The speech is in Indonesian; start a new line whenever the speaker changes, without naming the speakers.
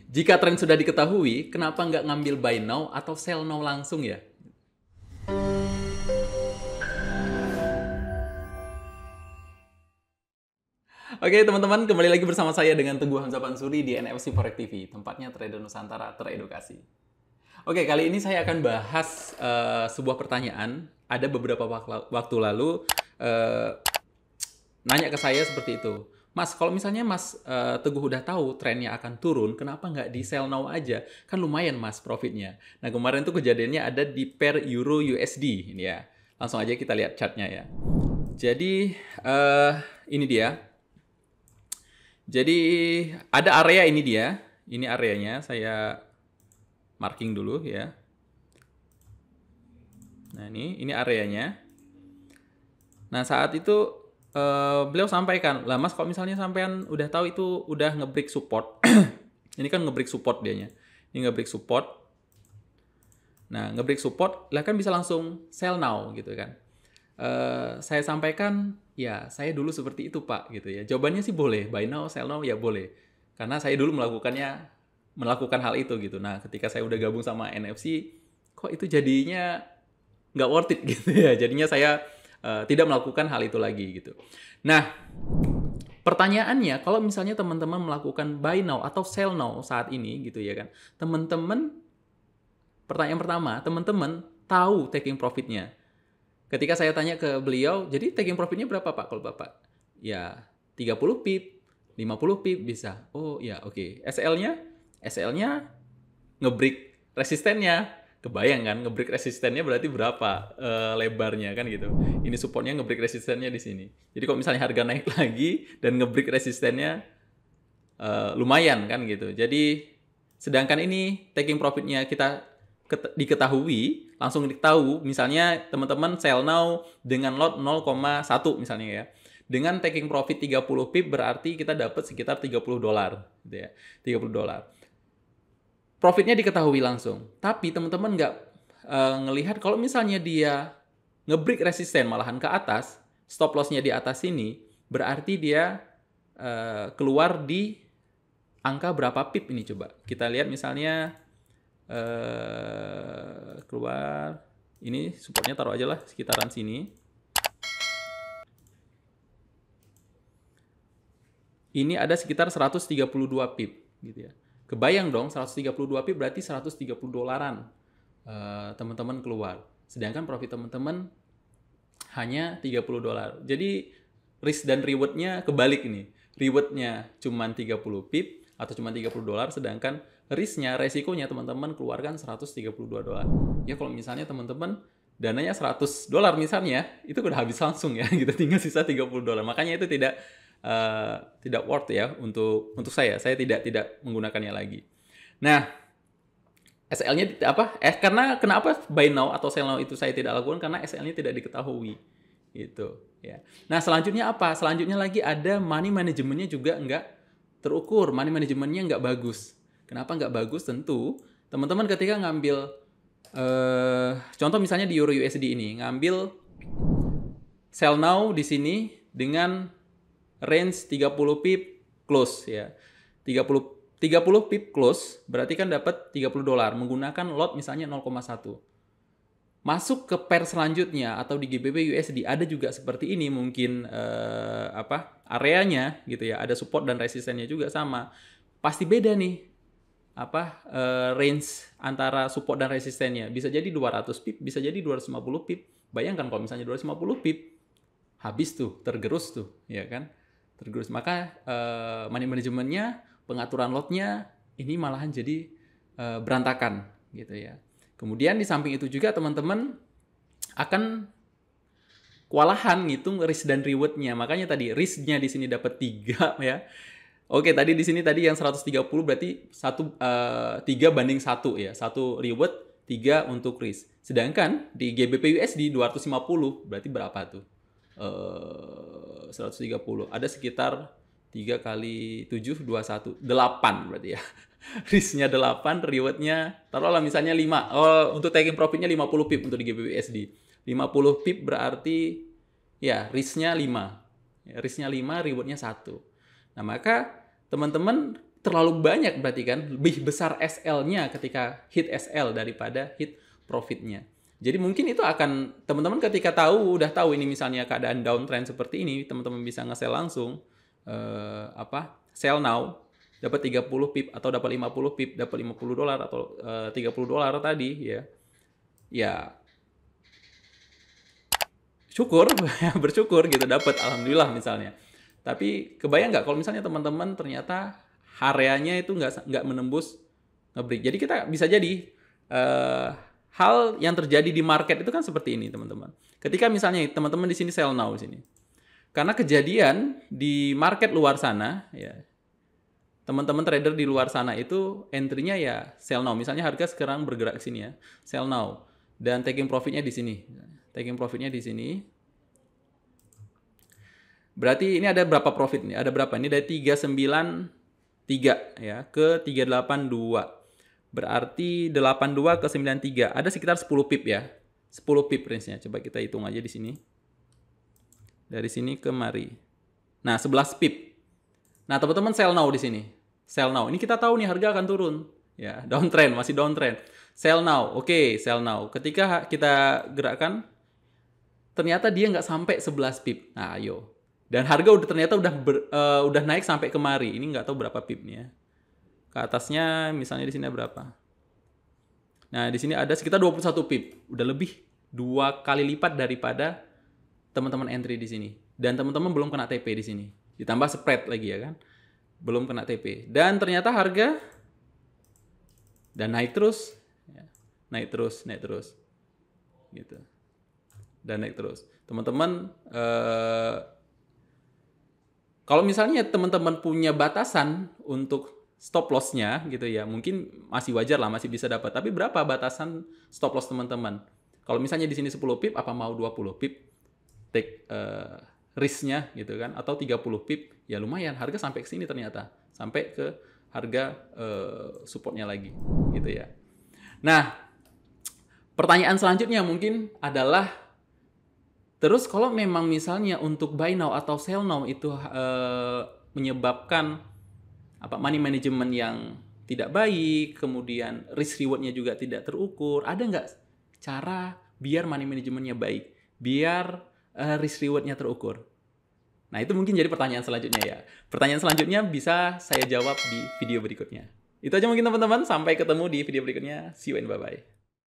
Jika tren sudah diketahui, kenapa nggak ngambil buy now atau sell now langsung ya? Oke teman-teman, kembali lagi bersama saya dengan Teguh Hamzah Pansuri di NFC Forex TV, tempatnya trader Nusantara teredukasi. Oke, kali ini saya akan bahas sebuah pertanyaan. Ada beberapa waktu lalu nanya ke saya seperti itu. Mas, kalau misalnya Mas Teguh udah tahu trennya akan turun, kenapa nggak di sell now aja? Kan lumayan Mas profitnya. Nah kemarin tuh kejadiannya ada di pair Euro USD. Ini ya. Langsung aja kita lihat chartnya ya. Jadi ini dia. Jadi ada area ini dia. Ini areanya. Saya marking dulu ya. Nah ini areanya. Nah saat itu beliau sampaikan, lah Mas kalau misalnya sampean udah tahu itu udah nge-break support, ini kan nge-break support dianya, ini nge-break support, nah nge-break support, lah kan bisa langsung sell now gitu kan. Saya sampaikan, ya saya dulu seperti itu Pak gitu ya, jawabannya sih boleh, buy now, sell now ya boleh, karena saya dulu melakukan hal itu gitu. Nah ketika saya udah gabung sama NFC, kok itu jadinya nggak worth it gitu ya, jadinya saya tidak melakukan hal itu lagi gitu. Nah, pertanyaannya kalau misalnya teman-teman melakukan buy now atau sell now saat ini gitu ya kan. Teman-teman, pertanyaan pertama, teman-teman tahu taking profitnya. Ketika saya tanya ke beliau, jadi taking profitnya berapa Pak kalau Bapak? Ya, 30 pip, 50 pip bisa. Oh ya, oke. SL-nya? SL-nya nge-break resistennya. Kebayang kan, nge-break resistennya berarti berapa lebarnya kan gitu. Ini supportnya nge-break resistennya di sini. Jadi kalau misalnya harga naik lagi dan nge-break resistennya lumayan kan gitu. Jadi sedangkan ini taking profitnya kita diketahui, langsung ditahu, misalnya teman-teman sell now dengan lot 0,1 misalnya ya. Dengan taking profit 30 pip berarti kita dapat sekitar 30 dolar gitu ya. 30 dolar. Profitnya diketahui langsung. Tapi teman-teman nggak ngelihat kalau misalnya dia nge-break resisten malahan ke atas, stop loss-nya di atas sini, berarti dia keluar di angka berapa pip ini coba. Kita lihat misalnya keluar, ini supportnya taruh aja lah sekitaran sini. Ini ada sekitar 132 pip gitu ya. Kebayang dong 132 pip berarti 130 dolaran teman-teman keluar. Sedangkan profit teman-teman hanya 30 dolar. Jadi risk dan reward-nya kebalik nih. Reward-nya cuma 30 pip atau cuma 30 dolar, sedangkan risk-nya, resikonya teman-teman keluarkan 132 dolar. Ya kalau misalnya teman-teman dananya 100 dolar misalnya, itu udah habis langsung ya, gitu, tinggal sisa 30 dolar. Makanya itu tidak worth ya untuk saya. Saya tidak menggunakannya lagi. Nah, SL-nya apa? Karena kenapa buy now atau sell now itu saya tidak lakukan karena SL-nya tidak diketahui. Gitu, ya. Nah, selanjutnya apa? Selanjutnya lagi ada money manajemennya juga nggak terukur. Money manajemennya nggak bagus. Kenapa nggak bagus? Tentu teman-teman ketika ngambil contoh misalnya di Euro USD ini, ngambil sell now di sini dengan range 30 pip close ya. 30 pip close berarti kan dapat 30 dolar menggunakan lot misalnya 0,1. Masuk ke pair selanjutnya atau di GBP USD ada juga seperti ini, mungkin areanya gitu ya, ada support dan resistennya juga sama. Pasti beda nih range antara support dan resistennya. Bisa jadi 200 pip, bisa jadi 250 pip. Bayangkan kalau misalnya 250 pip habis tuh, tergerus tuh, ya kan? Tergerus. Maka money manajemennya, pengaturan lotnya ini malahan jadi berantakan gitu ya. Kemudian di samping itu juga teman-teman akan kewalahan ngitung risk dan reward-nya. Makanya tadi risk-nya di sini dapat 3 ya. Oke, tadi di sini tadi yang 130 berarti 3 banding 1 ya. 1 reward, 3 untuk risk. Sedangkan di GBP USD 250 berarti berapa tuh? 130. Ada sekitar 3 kali 7, 21. 8 berarti ya. Risk-nya 8, reward-nya taruhlah misalnya 5. Oh, untuk taking profit-nya 50 pip untuk di GBPUSD. 50 pip berarti ya risk-nya 5. Ya, risk-nya 5, reward-nya 1. Nah, maka teman-teman terlalu banyak berarti kan, lebih besar SL-nya ketika hit SL daripada hit profitnya. Jadi mungkin itu akan teman-teman ketika udah tahu ini misalnya keadaan downtrend seperti ini, teman-teman bisa nge-sell langsung sell now, dapat 30 pip atau dapat 50 pip, dapat $50 atau $30 tadi ya. Ya syukur, bersyukur gitu dapat, alhamdulillah misalnya. Tapi kebayang nggak kalau misalnya teman-teman ternyata areanya itu nggak menembus nge-break. Jadi kita bisa jadi hal yang terjadi di market itu kan seperti ini teman-teman. Ketika misalnya teman-teman di sini sell now di sini, karena kejadian di market luar sana ya, teman-teman trader di luar sana itu entry-nya ya sell now. Misalnya harga sekarang bergerak ke sini ya, sell now dan taking profit-nya di sini. Taking profit-nya di sini. Berarti ini ada berapa profit nih? Ada berapa? Ini dari 393 ya ke 382. Berarti 82 ke 93. Ada sekitar 10 pip ya. 10 pip range-nya. Coba kita hitung aja di sini. Dari sini ke mari. Nah, 11 pip. Nah, teman-teman sell now di sini. Sell now. Ini kita tahu nih harga akan turun. Ya, downtrend, masih downtrend. Sell now. Oke, sell now. Ketika kita gerakkan, ternyata dia nggak sampai 11 pip. Nah, ayo. Dan harga ternyata udah naik sampai kemari. Ini nggak tahu berapa pipnya. Ke atasnya misalnya di sini berapa? Nah, di sini ada sekitar 21 pip. Udah lebih 2 kali lipat daripada teman-teman entry di sini. Dan teman-teman belum kena TP di sini. Ditambah spread lagi ya kan. Belum kena TP. Dan ternyata harga dan naik terus. Naik terus, naik terus. Gitu. Dan naik terus. Teman-teman kalau misalnya teman-teman punya batasan untuk stop loss-nya gitu ya, mungkin masih wajar lah, masih bisa dapat. Tapi berapa batasan stop loss teman-teman? Kalau misalnya di sini 10 pip, apa mau 20 pip take risk-nya gitu kan? Atau 30 pip, ya lumayan. Harga sampai ke sini ternyata. Sampai ke harga support-nya lagi gitu ya. Nah, pertanyaan selanjutnya mungkin adalah, terus kalau memang misalnya untuk buy now atau sell now itu menyebabkan money management yang tidak baik, kemudian risk reward-nya juga tidak terukur, ada nggak cara biar money management-nya baik, biar risk reward-nya terukur? Nah, itu mungkin jadi pertanyaan selanjutnya ya. Pertanyaan selanjutnya bisa saya jawab di video berikutnya. Itu aja mungkin teman-teman, sampai ketemu di video berikutnya. See you and bye-bye.